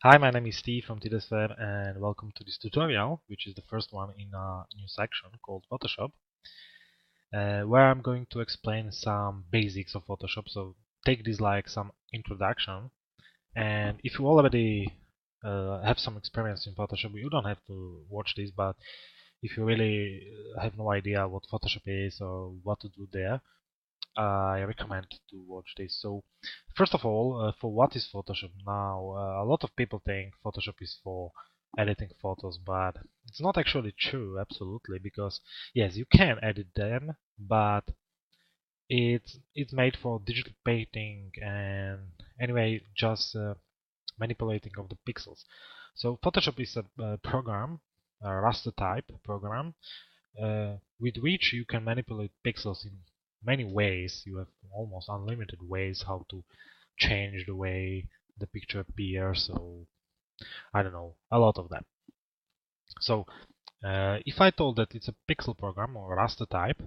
Hi, my name is Steve from Desaturate and welcome to this tutorial, which is the first one in a new section called Photoshop, where I'm going to explain some basics of Photoshop. So take this like some introduction, and if you already have some experience in Photoshop, you don't have to watch this, but if you really have no idea what Photoshop is or what to do there, I recommend to watch this. So, first of all, for what is Photoshop? Now, a lot of people think Photoshop is for editing photos, but it's not actually true, absolutely, because yes, you can edit them, but it's made for digital painting and anyway, just manipulating of the pixels. So Photoshop is a program, a raster type program, with which you can manipulate pixels in many ways. You have almost unlimited ways how to change the way the picture appears. So I don't know, a lot of them. So if I told that it's a pixel program or raster type,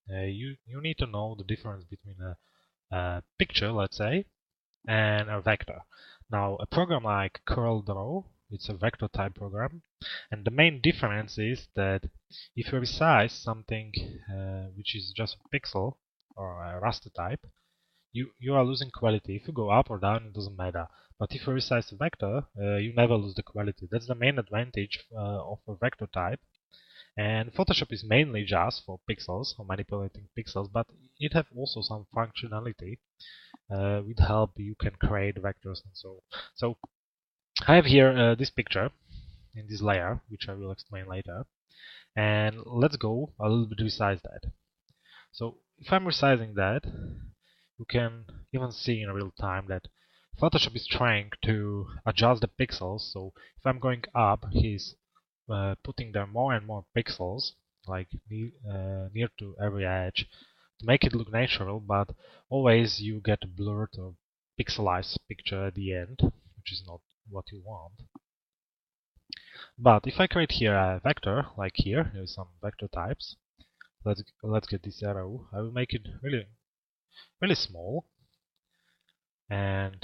you need to know the difference between a picture, let's say, and a vector. Now, a program like CorelDRAW, it's a vector type program, and the main difference is that if you resize something which is just a pixel or a raster type, you are losing quality. If you go up or down, it doesn't matter. But if you resize a vector, you never lose the quality. That's the main advantage of a vector type. And Photoshop is mainly just for pixels, for manipulating pixels, but it has also some functionality. With help, you can create vectors and so. So I have here this picture in this layer, which I will explain later. And let's go a little bit resize that. So if I'm resizing that, you can even see in real time that Photoshop is trying to adjust the pixels. So if I'm going up, he's putting there more and more pixels, like near to every edge, to make it look natural, but always you get a blurred or pixelized picture at the end, which is not what you want. But if I create here a vector, like here's some vector types. Let's get this arrow. I will make it really small, and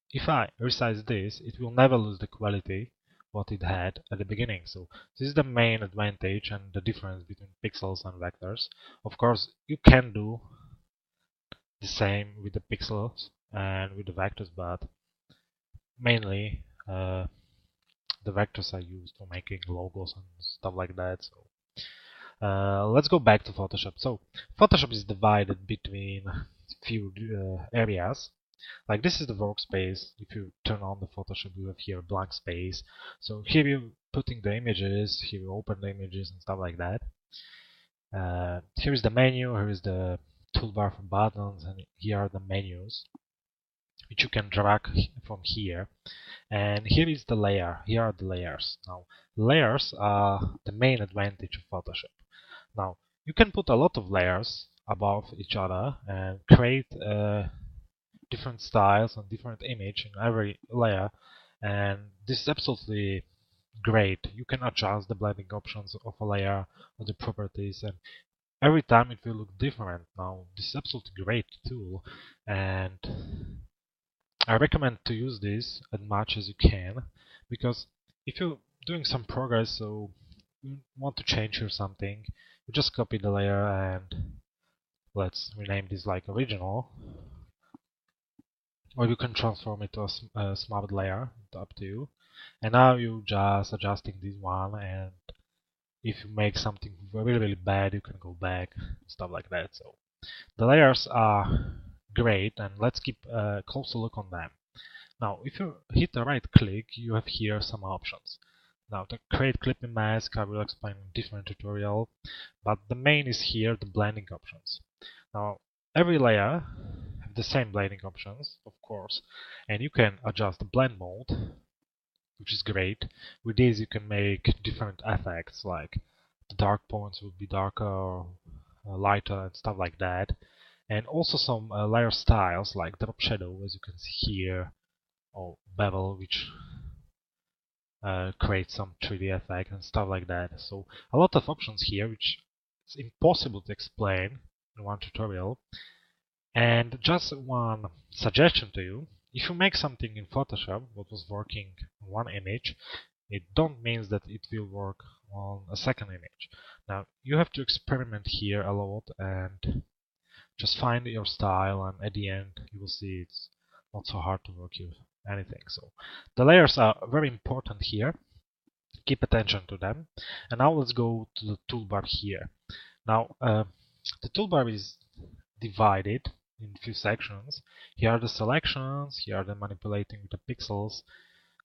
if I resize this, it will never lose the quality what it had at the beginning. So this is the main advantage and the difference between pixels and vectors. Of course, you can do the same with the pixels and with the vectors, but mainly the vectors are used for making logos and stuff like that. So let's go back to Photoshop. So Photoshop is divided between few areas. Like this is the workspace. If you turn on the Photoshop, you have here a blank space. So here you're putting the images, here you open the images and stuff like that. Here is the menu, here is the toolbar for buttons, and here are the menus, which you can drag from here. And here is the layer. Here are the layers. Now, layers are the main advantage of Photoshop. Now, you can put a lot of layers above each other and create different styles and different image in every layer, and this is absolutely great. You can adjust the blending options of a layer or the properties, and every time it will look different. Now this is absolutely great tool, and I recommend to use this as much as you can, because if you're doing some progress, so you want to change here something, you just copy the layer and let's rename this like original, or you can transform it to a smart layer. It's up to you. And now you just adjusting this one, and if you make something really bad, you can go back, stuff like that. So the layers are great, and let's keep a closer look on them. Now if you hit the right click, you have here some options. Now to create clipping mask, I will explain in a different tutorial, but the main is here, the blending options. Now every layer have the same blending options, of course, and you can adjust the blend mode, which is great. With this you can make different effects, like the dark points will be darker or lighter and stuff like that. And also some layer styles like drop shadow, as you can see here, or bevel, which create some 3D effect and stuff like that. So a lot of options here, which it's impossible to explain in one tutorial. And just one suggestion to you: if you make something in Photoshop what was working on one image, it don't mean that it will work on a second image. Now you have to experiment here a lot and just find your style, and at the end you will see it's not so hard to work with anything. So the layers are very important here. Keep attention to them. And now let's go to the toolbar here. Now the toolbar is divided in a few sections. Here are the selections, here are the manipulating with the pixels,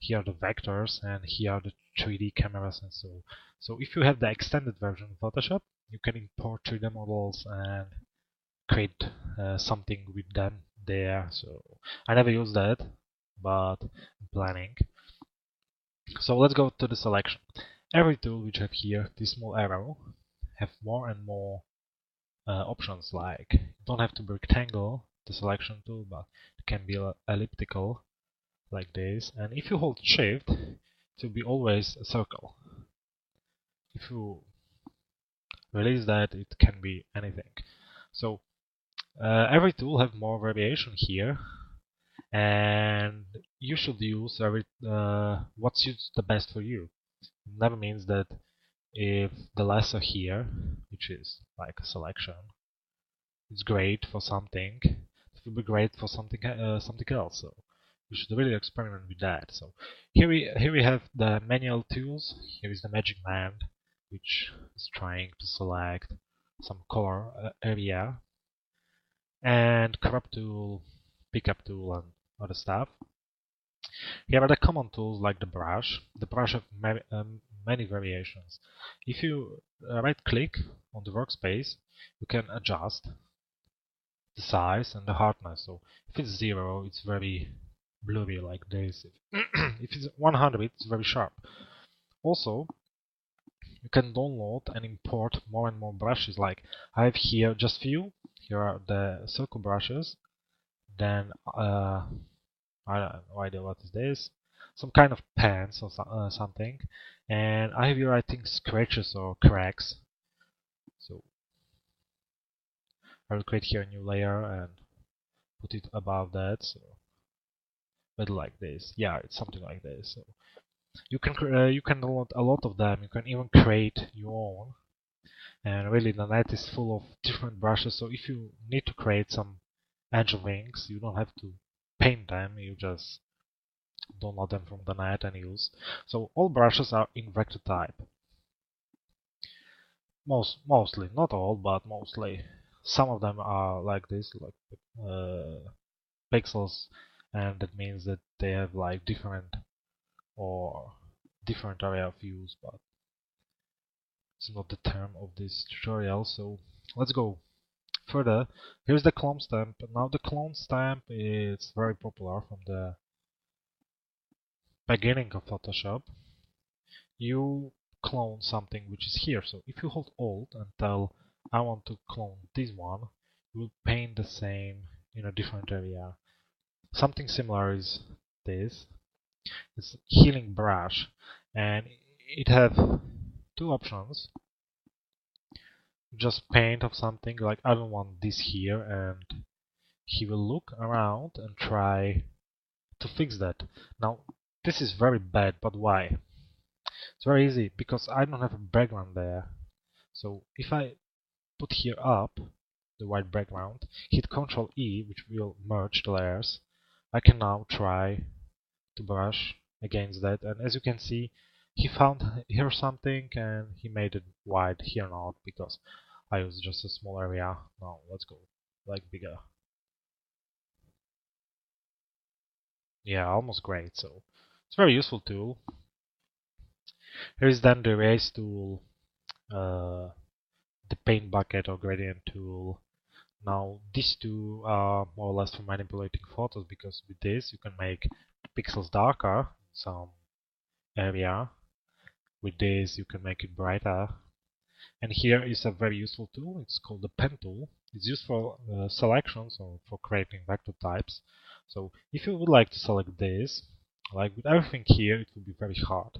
here are the vectors, and here are the 3D cameras and so. So if you have the extended version of Photoshop, you can import 3D models and create something with them there. So I never use that, but I'm planning. So let's go to the selection. Every tool which have here this small arrow have more and more options, like you don't have to be rectangle, the selection tool, but it can be elliptical like this, and if you hold shift it will be always a circle. If you release that, it can be anything. So every tool have more variation here, and you should use what suits the best for you. It never means that if the lasso here, which is like a selection, it's great for something, it will be great for something else. So you should really experiment with that. So here we have the manual tools. Here is the Magic Man, which is trying to select some color area, and crop tool, pickup tool, and other stuff. Here are the common tools like the brush. The brush have many variations. If you right click on the workspace, you can adjust the size and the hardness. So if it's 0, it's very blurry like this. If it's 100, it's very sharp. Also, you can download and import more and more brushes. Like I have here just few. Here are the circle brushes. Then I have no idea what is this. Some kind of pens or something. And I have here, I think, scratches or cracks. So I will create here a new layer and put it above that. So like this. Yeah, it's something like this. So you can download a lot of them. You can even create your own. And really, the net is full of different brushes. So if you need to create some angel wings, you don't have to paint them. You just download them from the net and use. So all brushes are in vector type. Mostly, not all, but mostly. Some of them are like this, like pixels, and that means that they have like different area of use, but it's not the term of this tutorial. So let's go further. Here's the clone stamp. Now the clone stamp is very popular from the beginning of Photoshop. You clone something which is here. So if you hold Alt and tell I want to clone this one, you will paint the same in a different area. Something similar is this. It's healing brush, and it have two options. Just paint of something, like I don't want this here, and he will look around and try to fix that. Now this is very bad, but why? It's very easy, because I don't have a background there. So if I put here up the white background, hit Ctrl E, which will merge the layers, I can now try to brush against that, and as you can see, he found here something and he made it white, here not, because I used just a small area. Now let's go like bigger. Yeah, almost great. So it's a very useful tool. Here is then the erase tool, the paint bucket or gradient tool. Now these two are more or less for manipulating photos, because with this you can make pixels darker in some area. With this you can make it brighter. And here is a very useful tool. It's called the pen tool. It's used for selections or for creating vector types. So if you would like to select this, like with everything here, it will be very hard.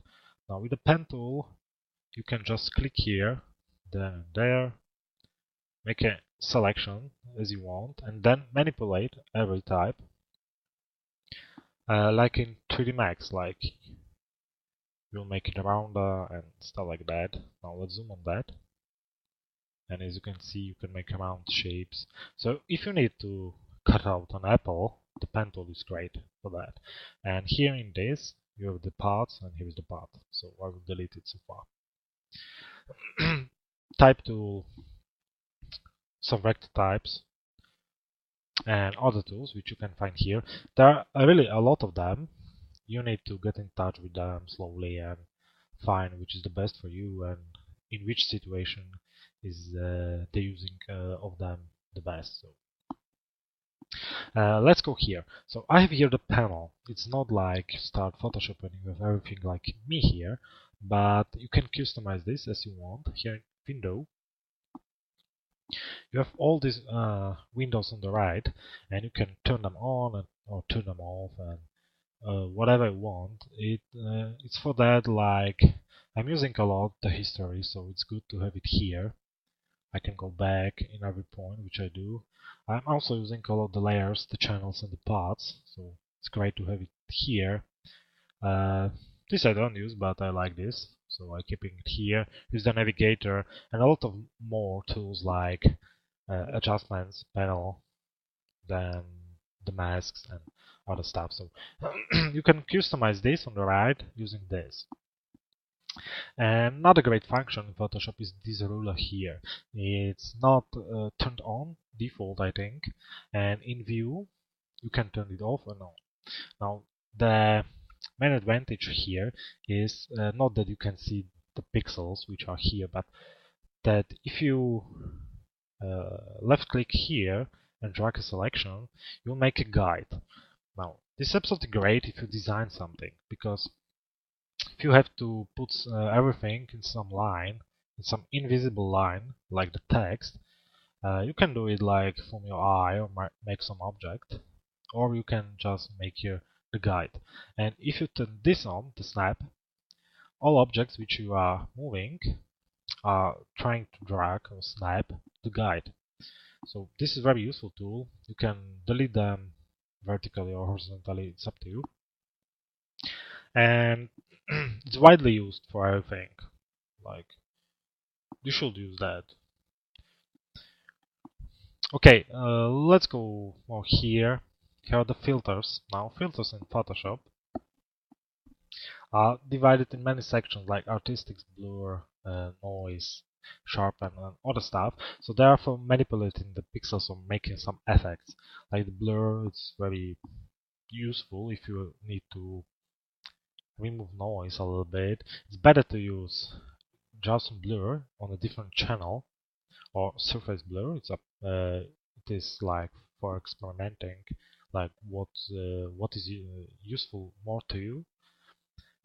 Now with the pen tool, you can just click here, then there, make a selection as you want, and then manipulate every type. like in 3D Max, like you'll make it rounder and stuff like that. Now let's zoom on that. And as you can see, you can make round shapes. So if you need to cut out an apple, the pen tool is great for that. And here in this, you have the parts, and here is the part. So I will delete it so far. Type tool, some vector types, and other tools which you can find here. There are really a lot of them. You need to get in touch with them slowly and find which is the best for you and in which situation is the using of them the best. So let's go here. So I have here the panel. It's not like start Photoshop and you have everything like me here, but you can customize this as you want. Here in Window, you have all these windows on the right, and you can turn them on or turn them off, and whatever you want. It's for that, like I'm using a lot the history, so it's good to have it here. I can go back in every point, which I do. I'm also using a lot of the layers, the channels, and the paths, so it's great to have it here. This I don't use, but I like this, so I'm keeping it here. Use the navigator and a lot of more tools like adjustments panel, then the masks and other stuff. So you can customize this on the right using this. And another great function in Photoshop is this ruler here. It's not turned on default, I think, and in view you can turn it off or on. Now the main advantage here is not that you can see the pixels which are here, but that if you left click here and drag a selection, you'll make a guide. Now this is absolutely great if you design something, because if you have to put everything in some line, in some invisible line, like the text, you can do it like from your eye or make some object, or you can just make here the guide. And if you turn this on, the snap, all objects which you are moving are trying to drag or snap the guide. So this is a very useful tool. You can delete them vertically or horizontally, it's up to you. And it's widely used for everything. Like, you should use that. Okay, let's go more here. Here are the filters. Now, filters in Photoshop are divided in many sections like artistic, blur, noise, sharpen, and other stuff. So they are for manipulating the pixels or making some effects. Like the blur, it's very useful if you need to remove noise a little bit. It's better to use just blur on a different channel or surface blur. It is like for experimenting, like what is useful more to you.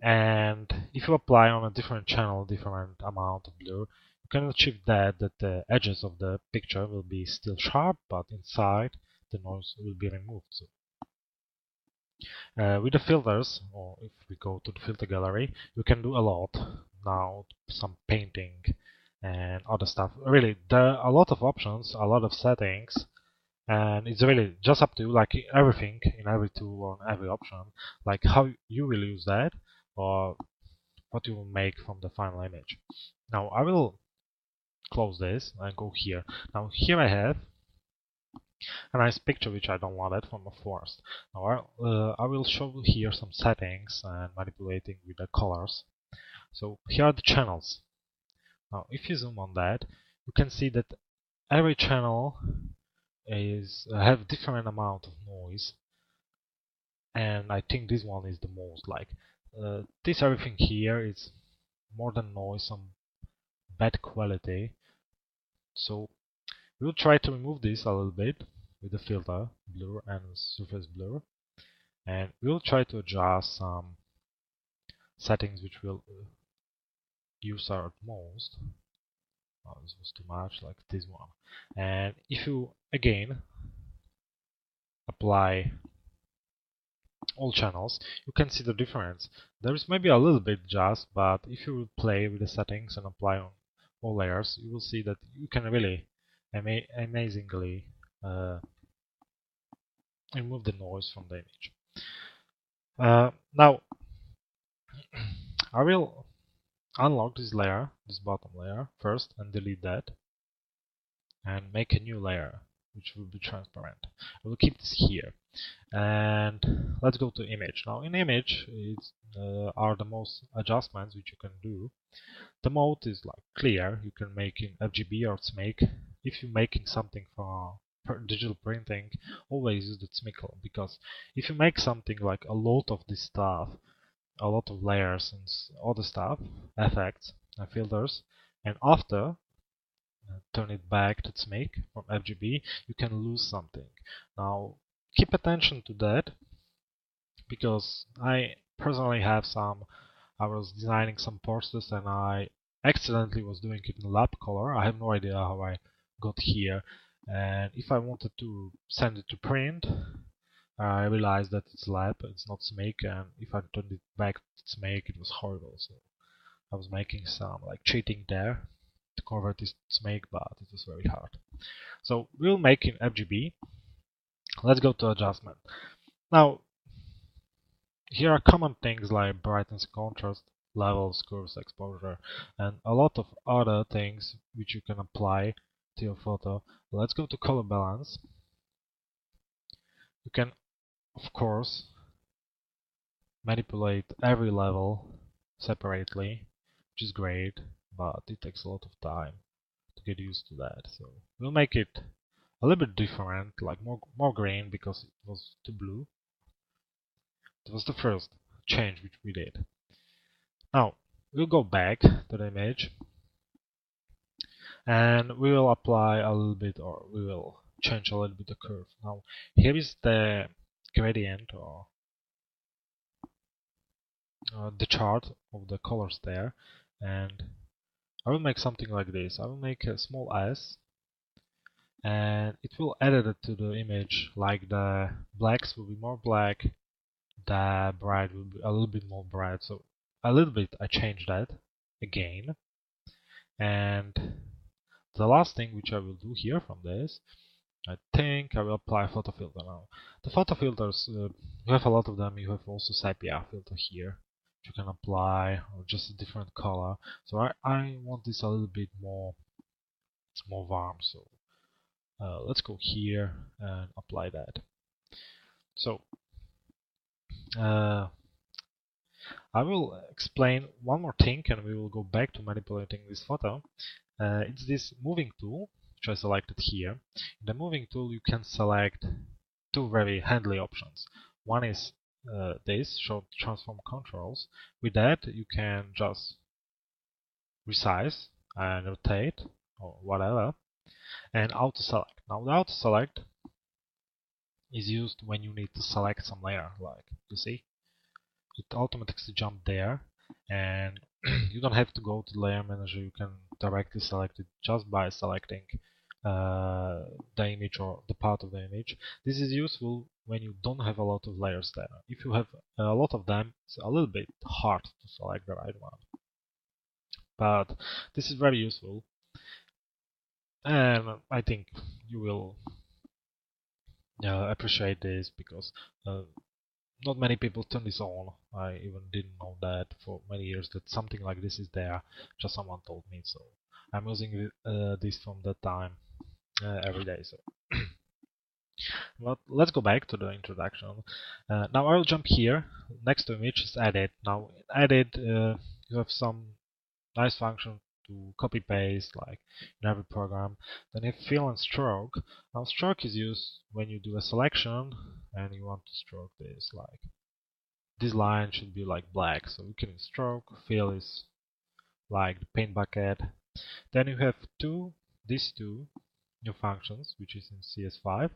And if you apply on a different channel different amount of blur, you can achieve that the edges of the picture will be still sharp, but inside the noise will be removed. So, with the filters, or if we go to the filter gallery, you can do a lot. Now some painting and other stuff. Really, there are a lot of options, a lot of settings, and it's really just up to you, like everything in every tool or every option, like how you will use that or what you will make from the final image. Now I will close this and go here. Now here I have a nice picture which I don't want it from a forest. Now I will show here some settings and manipulating with the colors. So here are the channels. Now if you zoom on that, you can see that every channel is have different amount of noise, and I think this one is the most like this everything here is more than noise, some bad quality. So we'll try to remove this a little bit with the filter blur and surface blur, and we'll try to adjust some settings which will use our utmost. Oh, this was too much, like this one. And if you again apply all channels, you can see the difference. There is maybe a little bit just, but if you play with the settings and apply on all layers, you will see that you can really amazingly remove the noise from the image. Now I will unlock this layer, this bottom layer first, and delete that, and make a new layer which will be transparent. I will keep this here, and let's go to image. Now in image are the most adjustments which you can do. The mode is like clear. You can make in RGB or TSMAC. If you're making something for digital printing, always use the TSMAC, because if you make something like a lot of this stuff, a lot of layers and other stuff, effects and filters, and after turn it back to TSMAC from RGB, you can lose something. Now keep attention to that, because I personally have I was designing some posters and I accidentally was doing it in lab color. I have no idea how I got here, and if I wanted to send it to print, I realized that it's lab, it's not SMAC, and if I turned it back to SMAC, it was horrible. So I was making some like cheating there to convert this to SMAC, but it was very hard. So we'll make in RGB. Let's go to adjustment. Now here are common things like brightness, contrast, levels, curves, exposure, and a lot of other things which you can apply to your photo. Let's go to color balance. You can, of course, manipulate every level separately, which is great, but it takes a lot of time to get used to that. So we'll make it a little bit different, like more green, because it was too blue. That was the first change which we did. Now we'll go back to the image, and we will apply a little bit, or we will change a little bit the curve. Now here is the gradient, or the chart of the colors there, and I will make something like this. I will make a small s, and it will edit it to the image, like the blacks will be more black, the bright will be a little bit more bright. So a little bit I changed that again. And the last thing which I will do here from this, I think I will apply photo filter now. The photo filters, you have a lot of them. You have also sepia filter here, which you can apply, or just a different color. So I want this a little bit more warm. So let's go here and apply that. So I will explain one more thing, and we will go back to manipulating this photo. It's this moving tool, which I selected here. In the moving tool, you can select two very handy options. One is this, show transform controls. With that, you can just resize and rotate or whatever, and auto select. Now the auto select is used when you need to select some layer, like you see, it automatically jump there, and you don't have to go to layer manager. You can directly select it just by selecting the image or the part of the image. This is useful when you don't have a lot of layers there. If you have a lot of them, it's a little bit hard to select the right one, but this is very useful, and I think you will appreciate this, because not many people turn this on. I even didn't know that for many years that something like this is there. Just someone told me, so I'm using this from that time every day. So, but let's go back to the introduction. Now I will jump here. Next to image is edit. Now in edit, you have some nice function to copy paste, like in every program. Then you have fill and stroke. Now stroke is used when you do a selection and you want to stroke this, like this line should be like black, so you can stroke. Fill is like the paint bucket. Then you have these two new functions, which is in CS5,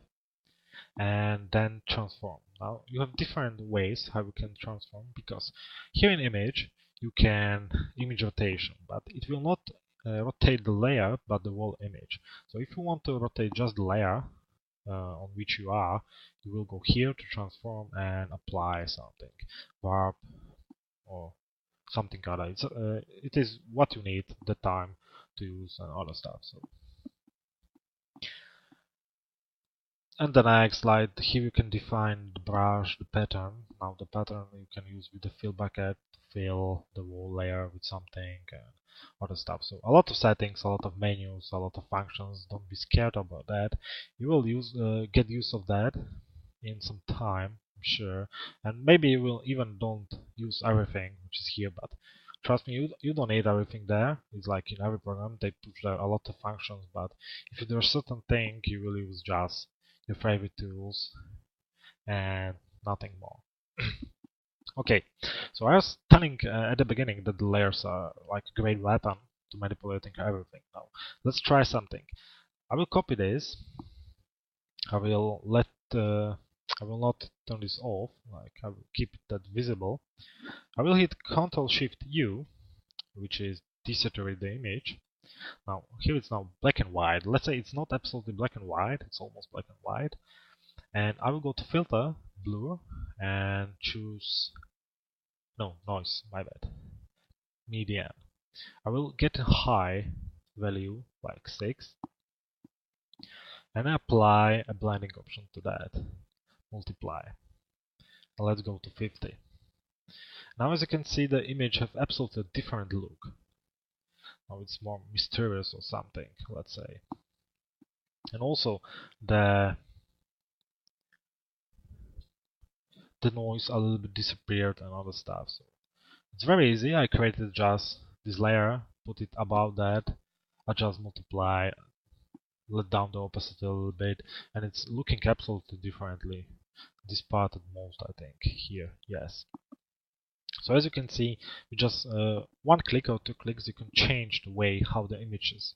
and then transform. Now you have different ways how you can transform, because here in image you can image rotation, but it will not rotate the layer but the whole image. So if you want to rotate just the layer on which you are, you will go here to transform and apply something, warp or something other. It is what you need, the time to use and other stuff. So, and the next slide, here you can define the brush, the pattern. Now the pattern you can use with the fill bucket to fill the whole layer with something and other stuff. So a lot of settings, a lot of menus, a lot of functions. Don't be scared about that. You will get use of that in some time, I'm sure. And maybe you will even don't use everything which is here, but trust me, you don't need everything there. It's like in every program they put there a lot of functions, but if there's a certain thing, you will use just your favorite tools and nothing more. Okay, so I was telling at the beginning that the layers are like a great weapon to manipulating everything. Now let's try something. I will copy this. I will not turn this off. Like I will keep that visible. I will hit Ctrl-Shift-U, which is desaturate the image. Now here it's now black and white. Let's say it's not absolutely black and white. It's almost black and white. And I will go to Filter, Blur, and choose noise. My bad. Median. I will get a high value like 6 and apply a blending option to that. Multiply. Now let's go to 50. Now as you can see, the image has absolutely different look. Now it's more mysterious or something, let's say. And also the noise a little bit disappeared and other stuff. So it's very easy. I created just this layer, put it above that, adjust multiply, let down the opacity a little bit, and it's looking absolutely differently. This part at most, I think. Here, yes. So as you can see, with just one click or two clicks, you can change the way how the image is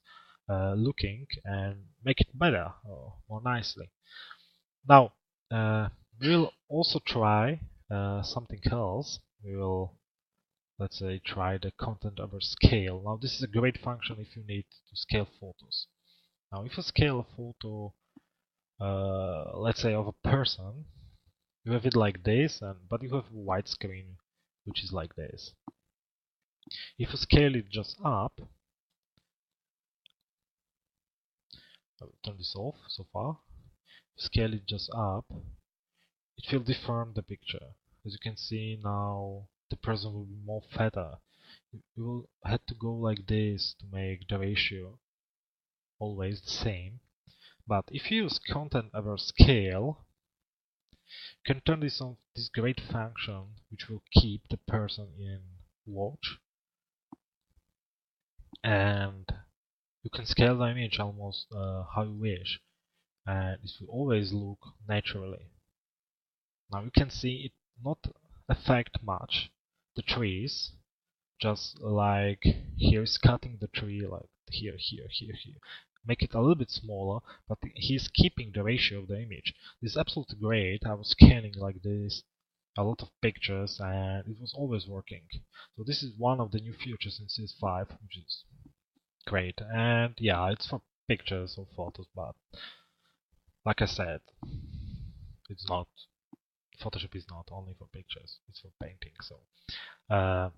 looking and make it better or more nicely. Now, we'll also try something else. We will, let's say, try the content over scale. Now, this is a great function if you need to scale photos. Now, if you scale a photo, let's say of a person, you have it like this, but you have a widescreen, which is like this. If you scale it just up, I will turn this off so far. Scale it just up, it will deform the picture. As you can see now, the person will be more fatter. You will have to go like this to make the ratio always the same. But if you use content over scale, you can turn this on this great function which will keep the person in watch, and you can scale the image almost how you wish, and it will always look naturally. Now you can see it not affect much the trees, just like here is cutting the tree like here. Make it a little bit smaller, but he's keeping the ratio of the image. This is absolutely great. I was scanning like this a lot of pictures and it was always working. So this is one of the new features in CS5, which is great. And yeah, it's for pictures or photos, but like I said, it's not. Photoshop is not only for pictures, it's for painting. So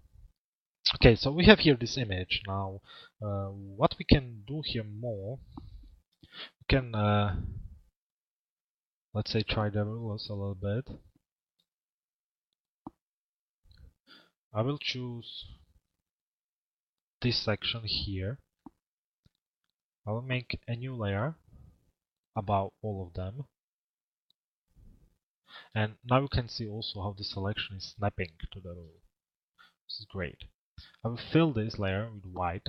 okay, so we have here this image. Now what we can do here more, we can let's say try the rulers a little bit. I will choose this section here. I will make a new layer above all of them. And now you can see also how the selection is snapping to the rule. This is great. I will fill this layer with white.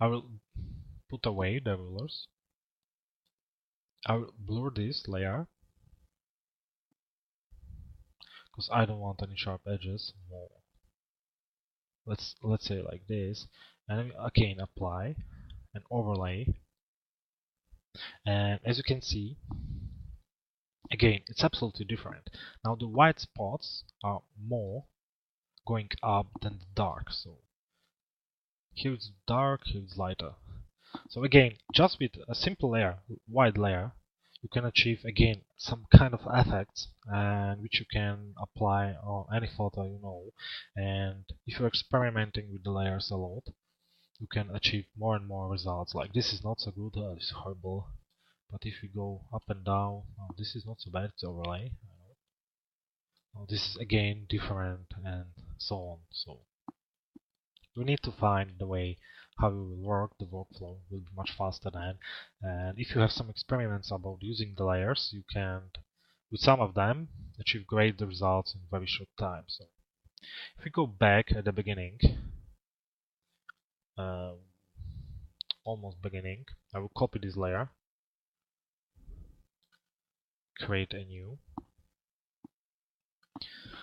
I will put away the rulers. I will blur this layer because I don't want any sharp edges more. Let's say like this, and again apply an overlay. And as you can see, again, it's absolutely different. Now the white spots are more going up than the dark. So here it's dark, here it's lighter. So again, just with a simple layer, white layer, you can achieve again some kind of effects and which you can apply on any photo you know. And if you're experimenting with the layers a lot, you can achieve more and more results. Like this is not so good, this is horrible. But if we go up and down, oh, this is not so bad, it's overlay. Oh, this is again different, and so on. So we need to find the way how it will work. The workflow will be much faster then. And if you have some experiments about using the layers, you can, with some of them, achieve great results in very short time. So if we go back at the beginning, almost beginning, I will copy this layer, create a new.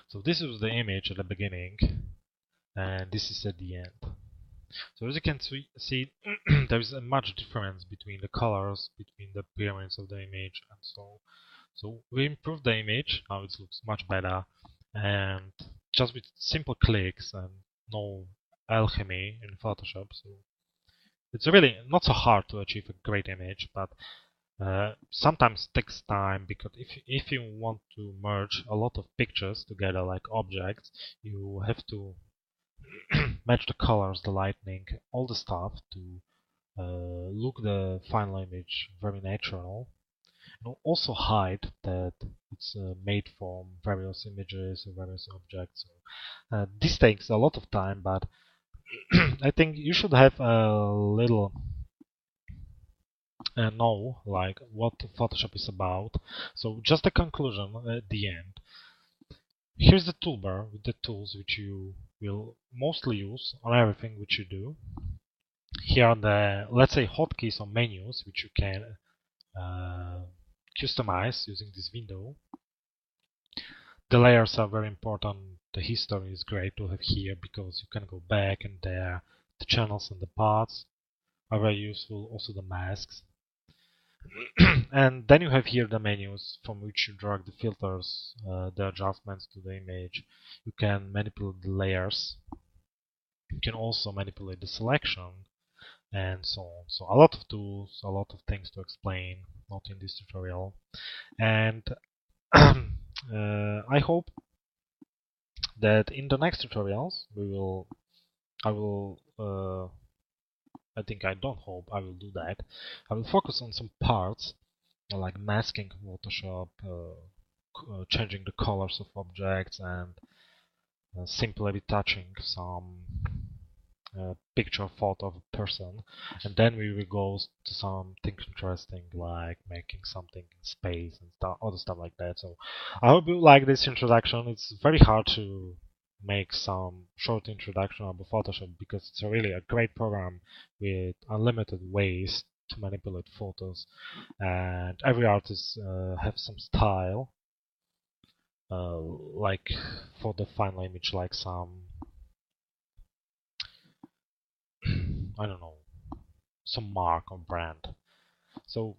So this is the image at the beginning, and this is at the end. So as you can see, there is a much difference between the colors, between the appearance of the image, and so. So we improved the image. Now it looks much better, and just with simple clicks and no alchemy in Photoshop. So it's really not so hard to achieve a great image, but sometimes it takes time, because if you want to merge a lot of pictures together like objects, you have to match the colors, the lighting, all the stuff to look the final image very natural, and also hide that it's made from various images or various objects. So, this takes a lot of time, but I think you should have a little know like what Photoshop is about. So just a conclusion at the end. Here's the toolbar with the tools which you will mostly use on everything which you do. Here are the, let's say, hotkeys or menus which you can customize using this window. The layers are very important. The history is great to have here because you can go back, and there the channels and the paths are very useful, also the masks. And then you have here the menus from which you drag the filters, the adjustments to the image. You can manipulate the layers. You can also manipulate the selection, and so on. So a lot of tools, a lot of things to explain, not in this tutorial. And I hope that in the next tutorials I think I don't hope I will do that. I will focus on some parts like masking Photoshop, changing the colors of objects, and simply retouching some picture photo of a person. And then we will go to something interesting like making something in space and other stuff like that. So I hope you like this introduction. It's very hard to make some short introduction about Photoshop because it's really a great program with unlimited ways to manipulate photos, and every artist have some style, like for the final image, like some I don't know, some mark or brand. So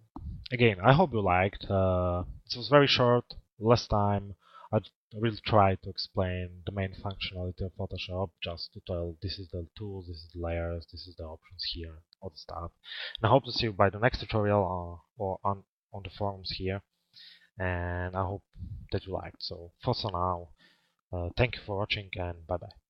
again, I hope you liked. It was very short, less time. I will try to explain the main functionality of Photoshop, just to tell this is the tools, this is the layers, this is the options here, all the stuff. And I hope to see you by the next tutorial or on the forums here. And I hope that you liked. So for now, thank you for watching, and bye bye.